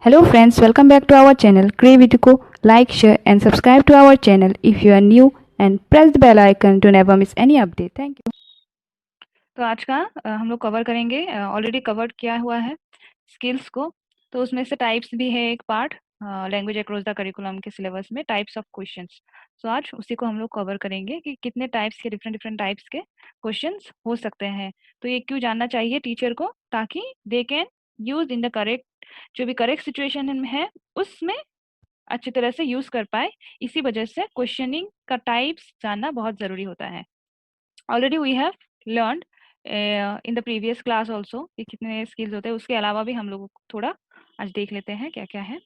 Hello friends, welcome back to our channel Creativity को like, share and subscribe to our channel if you are new and press the bell icon to never miss any update. Thank you. तो आज का हम लोग cover करेंगे, already cover किया हुआ है स्किल्स को। तो उसमें से टाइप्स भी है एक part, language across the curriculum के सिलेबस में टाइप्स ऑफ क्वेश्चंस। तो आज उसी को हम लोग कवर करेंगे कि कितने टाइप्स के डिफरेंट डिफरेंट टाइप्स के क्वेश्चंस हो सकते हैं। तो ये क्यों जानना चाहिए टीचर को, ताकि they can use in the correct, जो भी करेक्ट सिचुएशन में है उसमें अच्छी तरह से यूज कर पाए। इसी वजह से क्वेश्चनिंग का टाइप्स जानना बहुत जरूरी होता है। Already we have learned in the previous class also कि कितने स्किल्स होते हैं। उसके अलावा भी हम लोग थोड़ा आज देख लेते हैं क्या क्या है।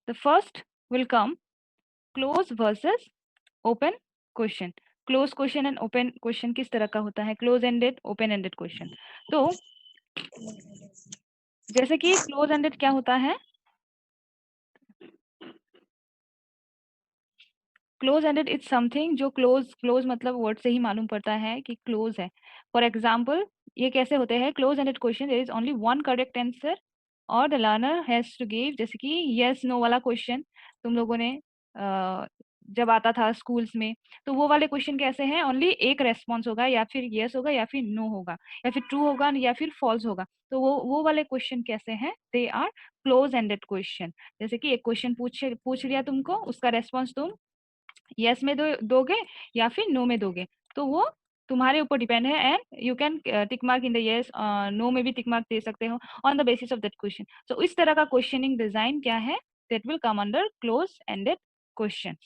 The first will come close versus open question. Close question and open question किस तरह का होता है? Close ended, open ended question. तो जैसे कि क्लोज एंडेड क्या होता है? क्लोज एंडेड इज समथिंग जो क्लोज क्लोज मतलब वर्ड से ही मालूम पड़ता है कि क्लोज है। फॉर एग्जाम्पल ये कैसे होते हैं? Close ended question, there is only one correct answer और the learner has to give, जैसे कि यस नो वाला क्वेश्चन तुम लोगों ने जब आता था स्कूल्स में, तो वो वाले क्वेश्चन कैसे हैं? ओनली एक रेस्पॉन्स होगा, या फिर यस होगा या फिर नो होगा, या फिर ट्रू होगा या फिर फॉल्स होगा। तो वो वाले क्वेश्चन कैसे हैं? They are close ended question. जैसे कि एक क्वेश्चन पूछ लिया तुमको, उसका रेस्पॉन्स तुम यस में दोगे या फिर नो में दोगे, तो वो तुम्हारे ऊपर डिपेंड है। And you can tick mark in the yes, no में भी टिक मार्क दे सकते हो on the basis of that question. तो इस तरह का क्वेश्चनिंग डिजाइन क्या है? That will come under close ended question.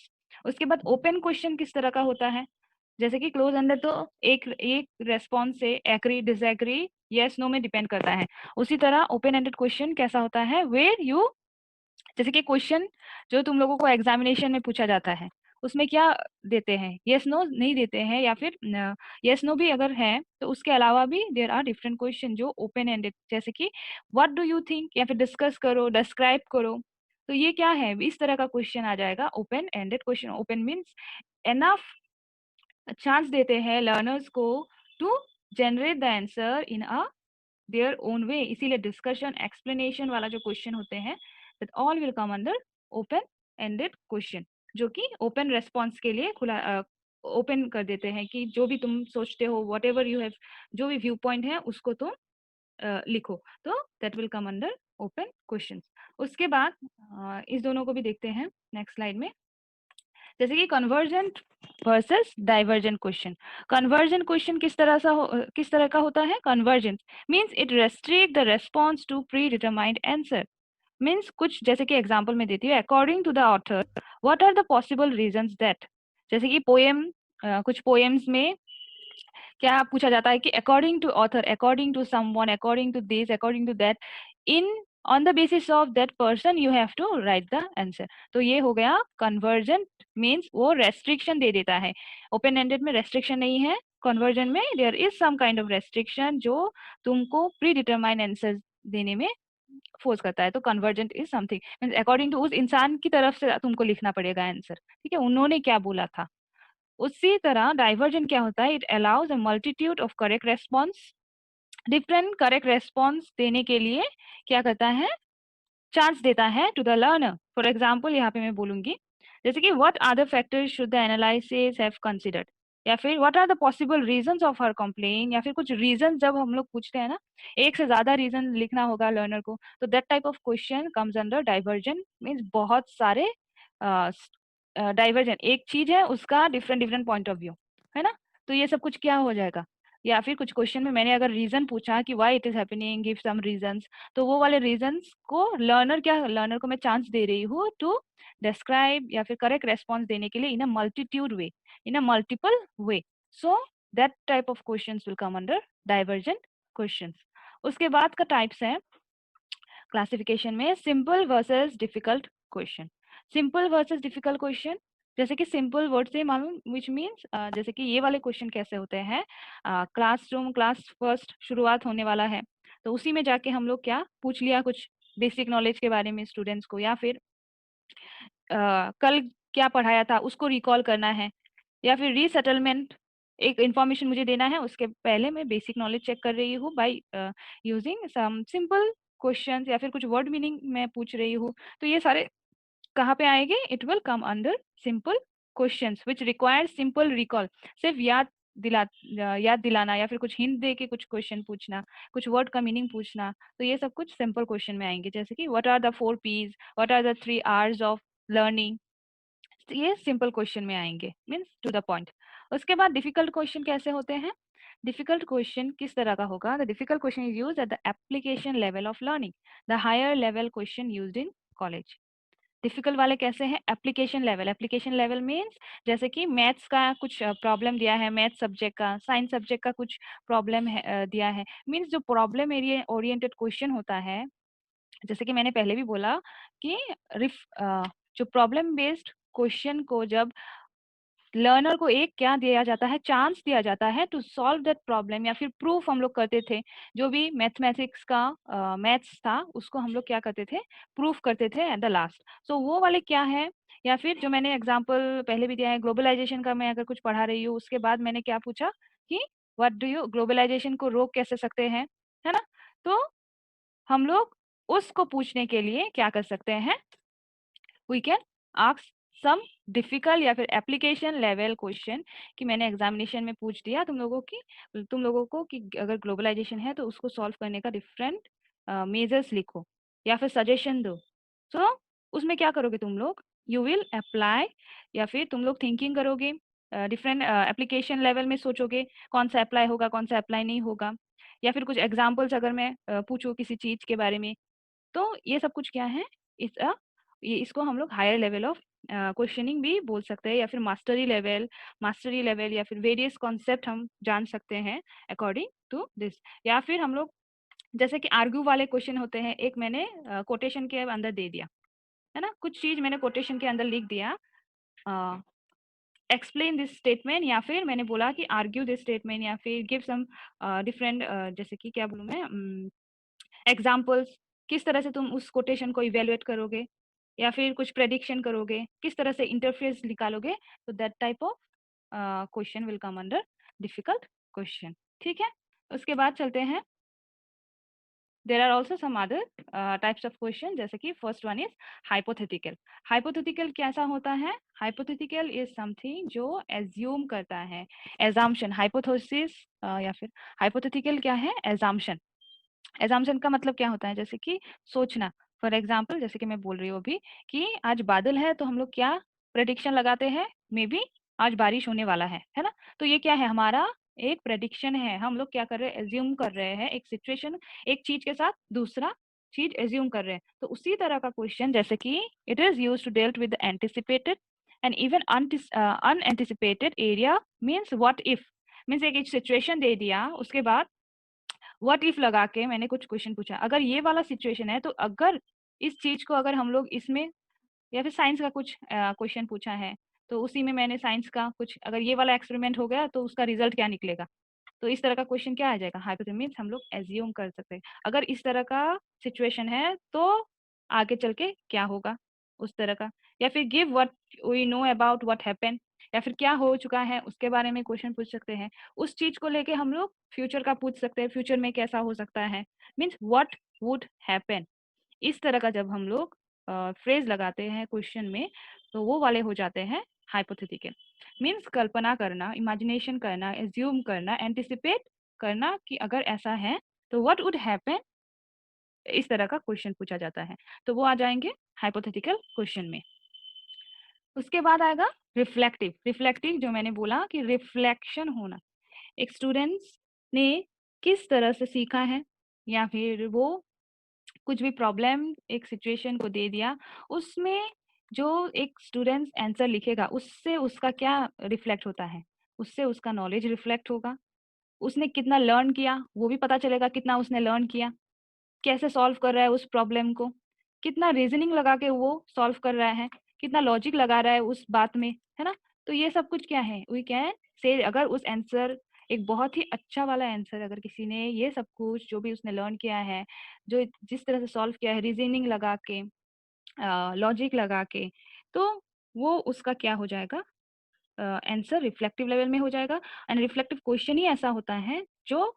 उसके बाद ओपन क्वेश्चन किस तरह का होता है? जैसे कि क्लोज एंडेड तो एक एक रेस्पॉन्स से एग्री, डिसएग्री, यस नो में डिपेंड करता है। उसी तरह ओपन एंडेड क्वेश्चन कैसा होता है? वेयर यू, जैसे कि क्वेश्चन जो तुम लोगों को एग्जामिनेशन में पूछा जाता है उसमें क्या देते हैं? यस नो नहीं देते हैं, या फिर यस नो भी अगर है तो उसके अलावा भी देयर आर डिफरेंट क्वेश्चन जो ओपन एंडेड, जैसे कि व्हाट डू यू थिंक, या फिर डिस्कस करो, डिस्क्राइब करो। तो ये क्या है? इस तरह का क्वेश्चन आ जाएगा open ended question. Open means enough chance देते हैं लर्नर्स को to generate the answer in a their own way. इसीलिए डिस्कशन एक्सप्लेनेशन वाला जो क्वेश्चन होते हैं, that all will come under open ended question, जो कि ओपन रेस्पॉन्स के लिए खुला ओपन कर देते हैं कि जो भी तुम सोचते हो, वट एवर यू हैव, जो भी व्यू पॉइंट है उसको तुम लिखो। तो that will come under open question. उसके बाद इस दोनों को भी देखते हैं नेक्स्ट स्लाइड में। जैसे कि convergent versus divergent question. Convergent question किस तरह का होता है? Convergent means it restrict the response to predetermined answer. Means कुछ, जैसे कि एग्जाम्पल में देती हूँ, according to the author what are the possible reasons that. जैसे कि पोएम, कुछ पोएम्स में क्या पूछा जाता है कि according to author, according to someone, according to this, according to that, in on the basis of that person you have to write the answer. तो ये हो गया कन्वर्जन। मीन्स वो रेस्ट्रिक्शन दे देता है। ओपन एंडेड में रेस्ट्रिक्शन नहीं है, कन्वर्जन में there is some kind of restriction जो तुमको प्री डिटरमाइंड आंसर देने में फोर्स करता है। तो convergent is something means according to उस इंसान की तरफ से तुमको लिखना पड़ेगा आंसर, ठीक है, उन्होंने क्या बोला था। उसी तरह डाइवर्जेंट क्या होता है? It allows a multitude of correct response. Different correct response देने के लिए क्या करता है? चांस देता है to the learner. For example यहाँ पे मैं बोलूंगी, जैसे कि what are the factors should the analysis have considered, या फिर what are the possible reasons of her complain, या फिर कुछ रीजन जब हम लोग पूछते हैं ना, एक से ज्यादा रीजन लिखना होगा लर्नर को, तो that type of question comes under diversion. Means बहुत सारे डाइवर्जन, एक चीज है उसका different different point of view है ना। तो ये सब कुछ क्या हो जाएगा? या फिर कुछ क्वेश्चन में मैंने अगर रीजन पूछा कि why it is happening, give some reasons, तो वो वाले रीजंस को लर्नर को मैं चांस दे रही हूँ टू डिस्क्राइब या फिर करेक्ट रेस्पॉन्स देने के लिए in a multitude way, in a multiple way. So that type of questions will come under divergent questions. उसके बाद का टाइप्स है क्लासिफिकेशन में, simple versus difficult question. Simple versus difficult question, जैसे कि सिंपल वर्ड से मालूम विच मीन्स, जैसे कि ये वाले क्वेश्चन कैसे होते हैं? क्लासरूम, क्लास फर्स्ट शुरुआत होने वाला है, तो उसी में जाके हम लोग क्या पूछ लिया, कुछ बेसिक नॉलेज के बारे में स्टूडेंट्स को, या फिर कल क्या पढ़ाया था उसको रिकॉल करना है, या फिर रीसेटलमेंट एक इन्फॉर्मेशन मुझे देना है, उसके पहले मैं बेसिक नॉलेज चेक कर रही हूँ by using some simple questions या फिर कुछ वर्ड मीनिंग मैं पूछ रही हूँ। तो ये सारे कहाँ पे आएँगे? It will come under simple questions which require simple recall. सिर्फ याद दिलाना या फिर कुछ हिंट दे के कुछ क्वेश्चन पूछना, कुछ वर्ड का मीनिंग पूछना, तो ये सब कुछ सिंपल क्वेश्चन में आएँगे। जैसे कि what are the 4 piece? What are the 3 hours of learning? तो ये सिंपल क्वेश्चन में आएँगे, मीन्स टू द पॉइंट। उसके बाद डिफिकल्ट क्वेश्चन कैसे होते हैं? डिफिकल्ट क्वेश्चन किस तरह का होगा? The difficult question is used at the application level of learning, the higher level question used in college. Difficult वाले कैसे हैं? एप्लीकेशन लेवल मीन्स जैसे कि मैथ्स का कुछ प्रॉब्लम दिया है, मैथ्स सब्जेक्ट का, साइंस सब्जेक्ट का कुछ प्रॉब्लम है दिया है, मीन्स जो प्रॉब्लम एरिया ओरिएंटेड क्वेश्चन होता है, जैसे कि मैंने पहले भी बोला कि जो प्रॉब्लम बेस्ड क्वेश्चन को जब लर्नर को एक क्या दिया जाता है, चांस दिया जाता है टू सॉल्व दैट प्रॉब्लम, या फिर प्रूफ हम लोग करते थे। जो भी मैथमेटिक्स का मैथ्स था उसको हम लोग क्या करते थे, प्रूफ करते थे एट द लास्ट। सो वो वाले क्या है, या फिर जो मैंने एग्जांपल पहले भी दिया है, ग्लोबलाइजेशन का मैं अगर कुछ पढ़ा रही हूँ, उसके बाद मैंने क्या पूछा कि व्हाट डू यू ग्लोबलाइजेशन को रोक कैसे सकते हैं, है ना? तो हम लोग उसको पूछने के लिए क्या कर सकते हैं, we can ask some difficult या फिर एप्लीकेशन लेवल क्वेश्चन, कि मैंने एग्जामिनेशन में पूछ दिया तुम लोगों को कि अगर ग्लोबलाइजेशन है तो उसको सॉल्व करने का डिफरेंट मेजर्स लिखो या फिर सजेशन दो। सो उसमें क्या करोगे तुम लोग, यू विल अप्लाई, या फिर तुम लोग थिंकिंग करोगे, डिफरेंट एप्लीकेशन लेवल में सोचोगे कौन सा अप्लाई होगा कौन सा अप्लाई नहीं होगा, या फिर कुछ एग्जाम्पल्स अगर मैं पूछूँ किसी चीज के बारे में, तो ये सब कुछ क्या है, इस ये इसको हम लोग हायर लेवल ऑफ क्वेश्चनिंग भी बोल सकते हैं, या फिर मास्टरी लेवल या फिर वेरियस कॉन्सेप्ट हम जान सकते हैं अकॉर्डिंग टू दिस। या फिर हम लोग जैसे कि आर्ग्यू वाले क्वेश्चन होते हैं, एक मैंने कोटेशन के अंदर दे दिया, है ना, कुछ चीज मैंने कोटेशन के अंदर लिख दिया, एक्सप्लेन दिस स्टेटमेंट, या फिर मैंने बोला कि आर्ग्यू दिस स्टेटमेंट, या फिर गिव सम डिफरेंट, जैसे कि क्या बोलूँ मैं, एग्जाम्पल्स, किस तरह से तुम उस कोटेशन को इवेलुएट करोगे, या फिर कुछ प्रेडिक्शन करोगे, किस तरह से इंटरफेस निकालोगे, तो that type of question will come under difficult question. ठीक है, उसके बाद चलते हैं, there are also some other types of question, जैसे कि first one is hypothetical. Hypothetical कैसा होता है? हाइपोथेटिकल इज समथिंग जो एज्यूम करता है, एजाम्पशन, हाइपोथेसिस, या फिर हाइपोथेटिकल क्या है, एजाम्पशन। एजम्पशन का मतलब क्या होता है, जैसे कि सोचना। फॉर एग्जाम्पल जैसे कि मैं बोल रही हूँ अभी कि आज बादल है, तो हम लोग क्या प्रेडिक्शन लगाते हैं, मे बी आज बारिश होने वाला है ना? तो ये क्या है, हमारा एक प्रेडिक्शन है, हम लोग क्या कर रहे हैं, एज्यूम कर रहे हैं एक सिचुएशन, एक चीज के साथ दूसरा चीज एज्यूम कर रहे हैं। तो उसी तरह का क्वेश्चन, जैसे कि it is use to dealt with anticipated and even unanticipated area, means what if, means एक सिचुएशन दे दिया, उसके बाद व्हाट इफ लगा के मैंने कुछ क्वेश्चन पूछा, अगर ये वाला सिचुएशन है तो अगर इस चीज को अगर हम लोग इसमें, या फिर साइंस का कुछ क्वेश्चन पूछा है, तो उसी में मैंने साइंस का कुछ, अगर ये वाला एक्सपेरिमेंट हो गया तो उसका रिजल्ट क्या निकलेगा, तो इस तरह का क्वेश्चन क्या आ जाएगा, हाइपोथेसिस, मीन्स हम लोग एज्यूम कर सकते हैं अगर इस तरह का सिचुएशन है तो आगे चल के क्या होगा, उस तरह का। या फिर give what we know about what happened, या फिर क्या हो चुका है उसके बारे में क्वेश्चन पूछ सकते हैं। उस चीज को लेके हम लोग फ्यूचर का पूछ सकते हैं, फ्यूचर में कैसा हो सकता है, मीन्स व्हाट वुड हैपन। इस तरह का जब हम लोग फ्रेज लगाते हैं क्वेश्चन में, तो वो वाले हो जाते हैं हाइपोथेटिकल। मीन्स कल्पना करना, इमेजिनेशन करना, एज्यूम करना, एंटिसिपेट करना कि अगर ऐसा है तो व्हाट वुड हैपन, इस तरह का क्वेश्चन पूछा जाता है, तो वो आ जाएंगे हाइपोथेटिकल क्वेश्चन में। उसके बाद आएगा रिफ्लेक्टिव। रिफ्लेक्टिव जो मैंने बोला कि रिफ्लेक्शन होना, एक स्टूडेंट्स ने किस तरह से सीखा है, या फिर वो कुछ भी प्रॉब्लम एक सिचुएशन को दे दिया, उसमें जो एक स्टूडेंट्स आंसर लिखेगा उससे उसका क्या रिफ्लेक्ट होता है, उससे उसका नॉलेज रिफ्लेक्ट होगा, उसने कितना लर्न किया वो भी पता चलेगा, कितना उसने लर्न किया, कैसे सॉल्व कर रहा है उस प्रॉब्लम को, कितना रीजनिंग लगा के वो सॉल्व कर रहा है, कितना लॉजिक लगा रहा है उस बात में, है ना? तो ये सब कुछ क्या है, वी कैन से अगर उस आंसर, एक बहुत ही अच्छा वाला आंसर, अगर किसी ने ये सब कुछ जो भी उसने लर्न किया है, जो जिस तरह से सॉल्व किया है रीजनिंग लगा के, लॉजिक लगा के, तो वो उसका क्या हो जाएगा, आंसर रिफ्लेक्टिव लेवल में हो जाएगा। एंड रिफ्लेक्टिव क्वेश्चन ही ऐसा होता है जो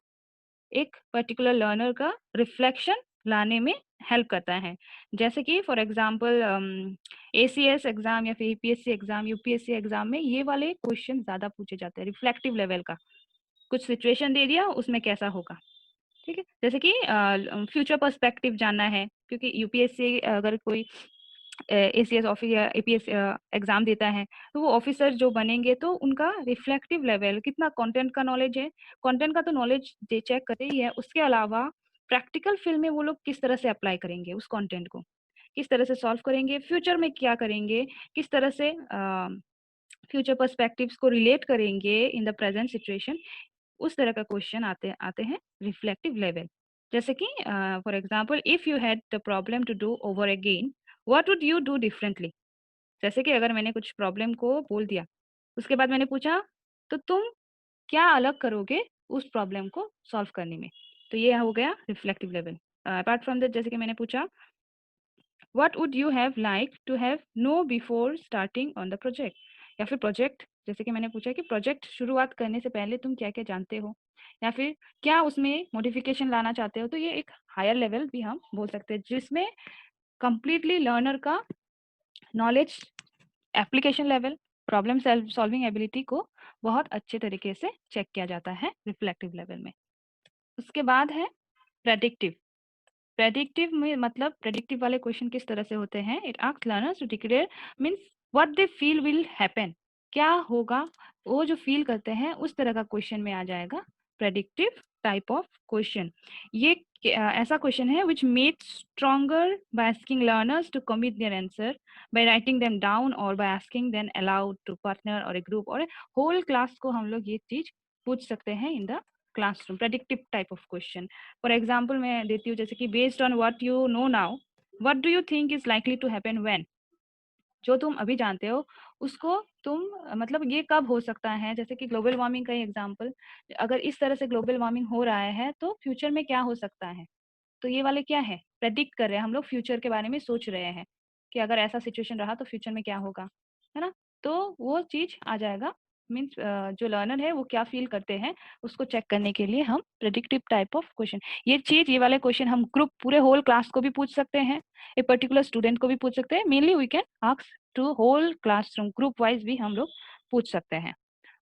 एक पर्टिकुलर लर्नर का रिफ्लेक्शन लाने में हेल्प करता है। जैसे कि फॉर एग्जांपल एसीएस एग्जाम या फिर यूपीएससी एग्जाम, यूपीएससी एग्जाम में ये वाले क्वेश्चन ज्यादा पूछे जाते हैं रिफ्लेक्टिव लेवल का। कुछ सिचुएशन दे दिया, उसमें कैसा होगा, ठीक है। जैसे कि फ्यूचर पर्सपेक्टिव जानना है, क्योंकि यूपीएससी अगर कोई एसीएस ऑफिस या एपीएस एग्जाम देता है, तो वो ऑफिसर जो बनेंगे तो उनका रिफ्लेक्टिव लेवल कितना कंटेंट का नॉलेज है। कंटेंट का तो नॉलेज चेक करते ही है, उसके अलावा प्रैक्टिकल फील्ड में वो लोग किस तरह से अप्लाई करेंगे उस कंटेंट को, किस तरह से सॉल्व करेंगे, फ्यूचर में क्या करेंगे, किस तरह से फ्यूचर पर्सपेक्टिव्स को रिलेट करेंगे इन द प्रेजेंट सिचुएशन। उस तरह का क्वेश्चन आते आते हैं रिफ्लेक्टिव लेवल। जैसे कि for example, if you had the problem to do over again, what would you do differently. जैसे कि अगर मैंने कुछ प्रॉब्लम को बोल दिया, उसके बाद मैंने पूछा तो तुम क्या अलग करोगे उस प्रॉब्लम को सॉल्व करने में। तो ये हो गया reflective level. Apart from that, जैसे कि मैंने पूछा what would you have like to have know before starting on the project, या फिर प्रोजेक्ट, जैसे कि मैंने पूछा कि प्रोजेक्ट शुरुआत करने से पहले तुम क्या क्या जानते हो, या फिर क्या उसमें मॉडिफिकेशन लाना चाहते हो। तो ये एक हायर लेवल भी हम बोल सकते हैं, जिसमें कंप्लीटली लर्नर का knowledge, application level, problem solving ability को बहुत अच्छे तरीके से चेक किया जाता है रिफ्लेक्टिव लेवल में। उसके बाद है प्रेडिक्टिव। प्रेडिक्टिव में मतलब प्रेडिक्टिव वाले क्वेश्चन किस तरह से होते हैं, it asks learners to declare means what they feel will happen, क्या होगा वो जो फील करते हैं, उस तरह का क्वेश्चन में आ जाएगा प्रेडिक्टिव टाइप ऑफ क्वेश्चन। ये ऐसा क्वेश्चन है which made stronger by asking learners to commit their answer by writing them down or by asking them aloud to partner or a group और whole class को हम लोग ये चीज पूछ सकते हैं in the classroom. Predictive type of question, for example मैं देती हूँ, जैसे कि based on what you know now, what do you think is likely to happen when. जो तुम अभी जानते हो उसको तुम मतलब ये कब हो सकता है, जैसे कि ग्लोबल वार्मिंग का ही एग्जाम्पल, अगर इस तरह से ग्लोबल वार्मिंग हो रहा है तो फ्यूचर में क्या हो सकता है। तो ये वाले क्या है, प्रेडिक्ट कर रहे हैं हम लोग, फ्यूचर के बारे में सोच रहे हैं कि अगर ऐसा सिचुएशन रहा तो फ्यूचर में क्या होगा, है ना। तो वो चीज आ जाएगा, मीन्स जो लर्नर है वो क्या फील करते हैं उसको चेक करने के लिए हम प्रेडिक्टिव टाइप ऑफ क्वेश्चन, ये चीज, ये वाले क्वेश्चन हम ग्रुप पूरे होल क्लास को भी पूछ सकते हैं, एक पर्टिकुलर स्टूडेंट को भी पूछ सकते हैं, mainly we can ask to whole classroom, group wise भी हम लोग पूछ सकते हैं।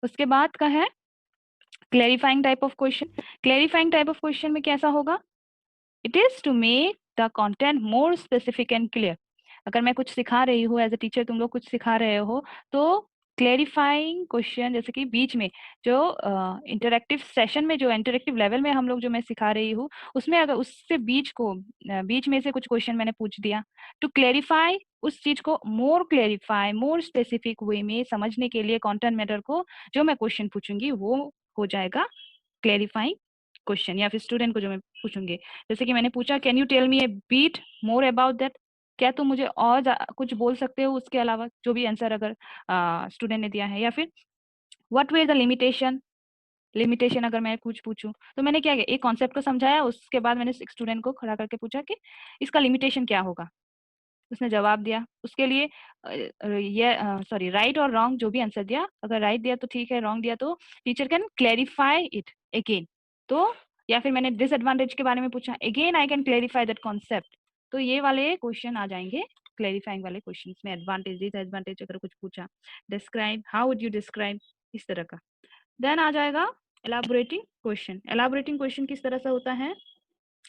उसके बाद का है clarifying type of question. Clarifying type of question में कैसा होगा, it is to make the content more specific and clear. अगर मैं कुछ सिखा रही हूँ एज अ टीचर, तुम लोग कुछ सिखा रहे हो, तो क्लेरिफाइंग क्वेश्चन, जैसे कि बीच में जो इंटरेक्टिव सेशन में, जो इंटरेक्टिव लेवल में हम लोग जो मैं सिखा रही हूँ, उसमें अगर उससे बीच में से कुछ क्वेश्चन मैंने पूछ दिया, टू क्लेरिफाई उस चीज को मोर क्लेरिफाई, मोर स्पेसिफिक वे में समझने के लिए कंटेंट मैटर को जो मैं क्वेश्चन पूछूंगी वो हो जाएगा क्लेरिफाइंग क्वेश्चन, या फिर स्टूडेंट को जो मैं पूछूंगी, जैसे कि मैंने पूछा can you tell me a bit more about that, क्या तुम मुझे और कुछ बोल सकते हो उसके अलावा, जो भी आंसर अगर स्टूडेंट ने दिया है। या फिर what way the limitation, limitation अगर मैं कुछ पूछूं, तो मैंने क्या किया, एक कॉन्सेप्ट को समझाया, उसके बाद मैंने एक स्टूडेंट को खड़ा करके पूछा कि इसका लिमिटेशन क्या होगा, उसने जवाब दिया, उसके लिए ये सॉरी राइट और रॉन्ग जो भी आंसर दिया, अगर राइट दिया तो ठीक है, रॉन्ग दिया तो teacher can clarify it again. तो या फिर मैंने डिसएडवांटेज के बारे में पूछा, again I can clarify that concept. तो ये वाले क्वेश्चन आ जाएंगे क्लेरिफाइंग वाले क्वेश्चन में, एडवांटेज डिसएडवांटेज अगर कुछ पूछा, describe, how would you describe, इस तरह का। देन आ जाएगा एलाबोरेटिंग क्वेश्चन। एलाबोरेटिंग क्वेश्चन किस तरह से होता है,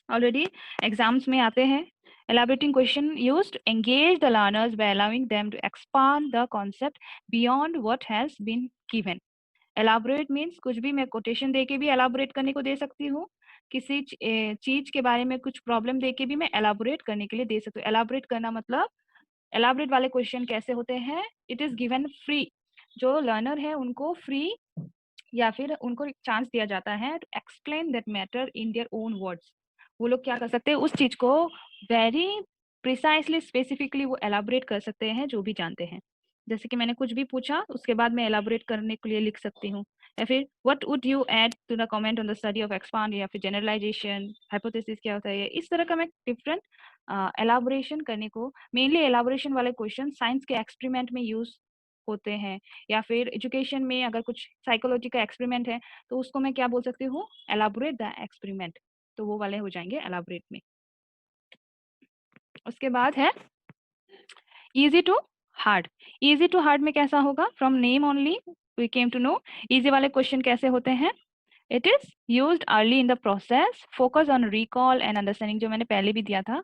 ऑलरेडी एग्जाम्स में आते हैं। elaborating question used to engage the learners by allowing them to expand the concept beyond what has been given. elaborate means कुछ भी मैं कोटेशन दे के भी elaborate करने को दे सकती हूँ, किसी चीज के बारे में कुछ प्रॉब्लम दे के भी मैं elaborate करने के लिए दे सकती हूँ। elaborate करना मतलब, elaborate वाले क्वेश्चन कैसे होते हैं, इट इज गिवन फ्री, जो लर्नर है उनको फ्री या फिर उनको एक चांस दिया जाता है to explain that matter in their own words. वो लोग क्या कर सकते हैं, उस चीज को वेरी प्रिसाइसली स्पेसिफिकली वो एलाबोरेट कर सकते हैं जो भी जानते हैं। जैसे कि मैंने कुछ भी पूछा, उसके बाद मैं एलाबोरेट करने के लिए लिख सकती हूँ। या फिर what would you add to the comment on the study of expand, या फिर जनरलाइजेशन, हाइपोथेसिस क्या होता है, इस तरह का मैं डिफरेंट एलाबोरेशन करने को, मेनली एलाबोरेशन वाले क्वेश्चन साइंस के एक्सपेरिमेंट में यूज होते हैं, या फिर एजुकेशन में अगर कुछ साइकोलॉजी का एक्सपेरिमेंट है, तो उसको मैं क्या बोल सकती हूँ? Elaborate the experiment. तो वो वाले हो जाएँगे एलाबोरेट में। उसके बाद है easy to hard. Easy to hard में कैसा होगा? From name only we came to know easy वाले क्वेश्चन कैसे होते हैं? It is used early in the process, focus on recall and understanding, जो मैंने पहले भी दिया था।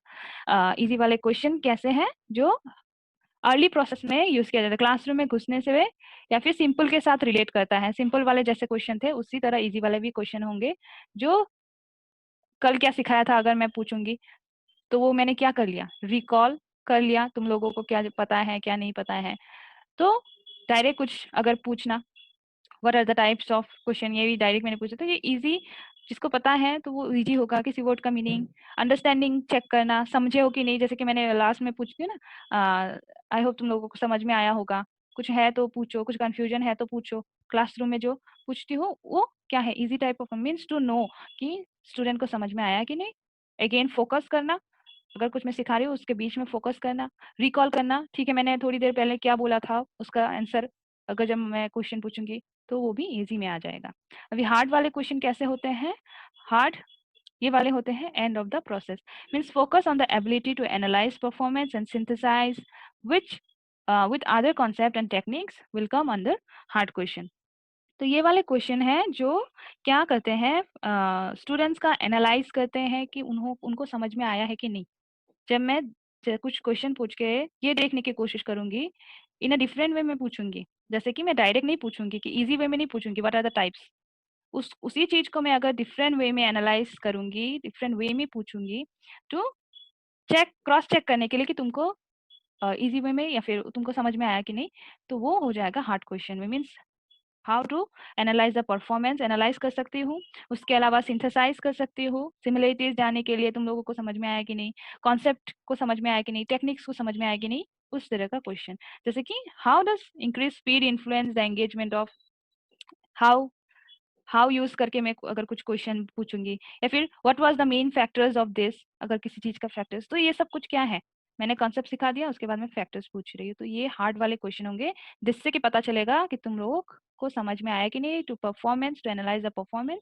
ईज़ी वाले क्वेश्चन कैसे हैं? जो अर्ली प्रोसेस में यूज़ किया जाता है, क्लासरूम में घुसने से या फिर सिंपल के साथ रिलेट करता है। सिंपल वाले जैसे क्वेश्चन थे, उसी तरह ईज़ी वाले भी क्वेश्चन होंगे, जो कल क्या सिखाया था अगर मैं पूछूँगी, तो वो मैंने क्या कर लिया? रिकॉल कर लिया, तुम लोगों को क्या पता है, क्या नहीं पता है। तो डायरेक्ट कुछ अगर पूछना, what are the types of question, ये भी डायरेक्ट मैंने पूछा, तो ये इजी, जिसको पता है तो वो इजी होगा। किसी वर्ड का मीनिंग, अंडरस्टैंडिंग चेक करना, समझे हो कि नहीं, जैसे कि मैंने लास्ट में पूछती हूँ ना, आई होप तुम लोगों को समझ में आया होगा। कुछ है तो पूछो, कुछ कंफ्यूजन है तो पूछो। क्लासरूम में जो पूछती हूँ वो क्या है? Easy type of means to know कि स्टूडेंट को समझ में आया कि नहीं। अगेन फोकस करना, अगर कुछ मैं सिखा रही हूँ उसके बीच में फोकस करना, रिकॉल करना, ठीक है मैंने थोड़ी देर पहले क्या बोला था उसका आंसर अगर जब मैं क्वेश्चन पूछूंगी तो वो भी इजी में आ जाएगा। अभी हार्ड वाले क्वेश्चन कैसे होते हैं? हार्ड ये वाले होते हैं end of the process, means focus on the ability to analyze performance and synthesize which with other concept and techniques will come under hard question. तो ये वाले क्वेश्चन हैं जो क्या करते हैं, स्टूडेंट्स का एनालाइज करते हैं कि उनको समझ में आया है कि नहीं। जब मैं कुछ क्वेश्चन पूछ के ये देखने की कोशिश करूंगी, इन अ डिफरेंट वे में पूछूंगी, जैसे कि मैं डायरेक्ट नहीं पूछूंगी कि इजी वे में नहीं पूछूंगी व्हाट आर द टाइप्स, उसी चीज को मैं अगर डिफरेंट वे में एनालाइज करूंगी, डिफरेंट वे में पूछूंगी, तो चेक क्रॉस चेक करने के लिए कि तुमको इजी वे में या फिर तुमको समझ में आया कि नहीं, तो वो हो जाएगा हार्ड क्वेश्चन में। Means how to analyze the performance, analyze कर सकती हूँ, उसके अलावा सिंथेसाइज कर सकती हूँ, सिमिलरिटीज जानने के लिए तुम लोगों को समझ में आया कि नहीं, कॉन्सेप्ट को समझ में आया कि नहीं, टेक्निक्स को समझ में आया कि नहीं, उस तरह का क्वेश्चन। जैसे कि how does increase speed influence the engagement of, how how use करके मैं अगर कुछ क्वेश्चन पूछूंगी, या फिर what was the main factors of this, अगर किसी चीज का फैक्टर्स, तो ये सब कुछ क्या है, मैंने कॉन्सेप्ट सिखा दिया, उसके बाद में फैक्टर्स पूछ रही हूँ। तो ये हार्ड वाले क्वेश्चन होंगे, जिससे कि पता चलेगा कि तुम लोगों को समझ में आया कि नहीं, to performance, to analyze the performance,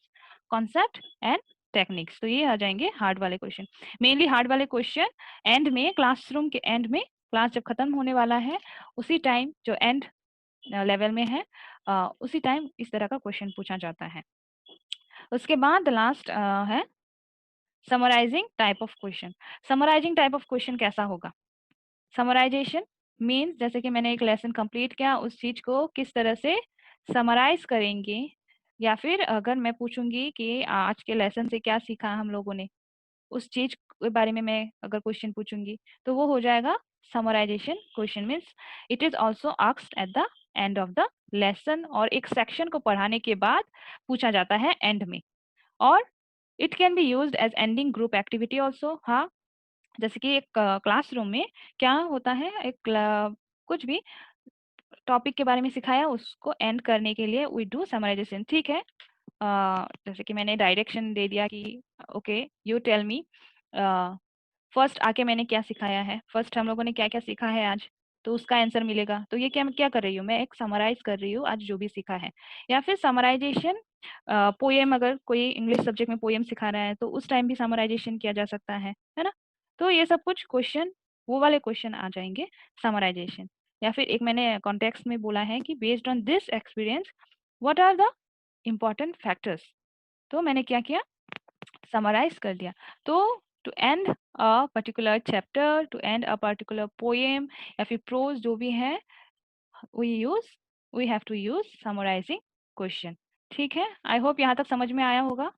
concept and techniques. तो ये आ जाएंगे हार्ड वाले क्वेश्चन। मेनली हार्ड वाले क्वेश्चन एंड में, क्लासरूम के एंड में, क्लास जब खत्म होने वाला है उसी टाइम, जो एंड लेवल में है, उसी टाइम इस तरह का क्वेश्चन पूछा जाता है। उसके बाद लास्ट है summarizing type of question. Summarizing type of question कैसा होगा? समराइजेशन मीन्स जैसे कि मैंने एक लेसन कंप्लीट किया, उस चीज को किस तरह से समराइज करेंगे, या फिर अगर मैं पूछूंगी कि आज के लेसन से क्या सीखा हम लोगों ने, उस चीज के बारे में मैं अगर क्वेश्चन पूछूंगी, तो वो हो जाएगा summarization question. Means it is also asked at the end of the lesson, और एक सेक्शन को पढ़ाने के बाद पूछा जाता है एंड में। और it can be used as ending group activity also. हाँ, जैसे कि एक क्लासरूम में क्या होता है, कुछ भी टॉपिक के बारे में सिखाया, उसको एंड करने के लिए वी डू समराइजेशन। ठीक है, जैसे कि मैंने डायरेक्शन दे दिया कि okay you tell me, first आके मैंने क्या सिखाया है, फर्स्ट हम लोगों ने क्या क्या सीखा है आज, तो उसका आंसर मिलेगा। तो ये क्या मैं क्या कर रही हूँ, मैं एक समराइज कर रही हूँ आज जो भी सीखा है। या फिर समराइजेशन पोएम, अगर कोई इंग्लिश सब्जेक्ट में पोएम सिखा रहा है तो उस टाइम भी समराइजेशन किया जा सकता है ना। तो ये सब कुछ क्वेश्चन, वो वाले क्वेश्चन आ जाएंगे समराइजेशन। या फिर एक मैंने कॉन्टेक्स्ट में बोला है कि based on this experience what are the important factors, तो मैंने क्या किया, समराइज कर दिया। तो to end a particular chapter, to end a particular poem या फिर प्रोज जो भी है, we use we have to use summarizing question. ठीक है, आई होप यहाँ तक समझ में आया होगा।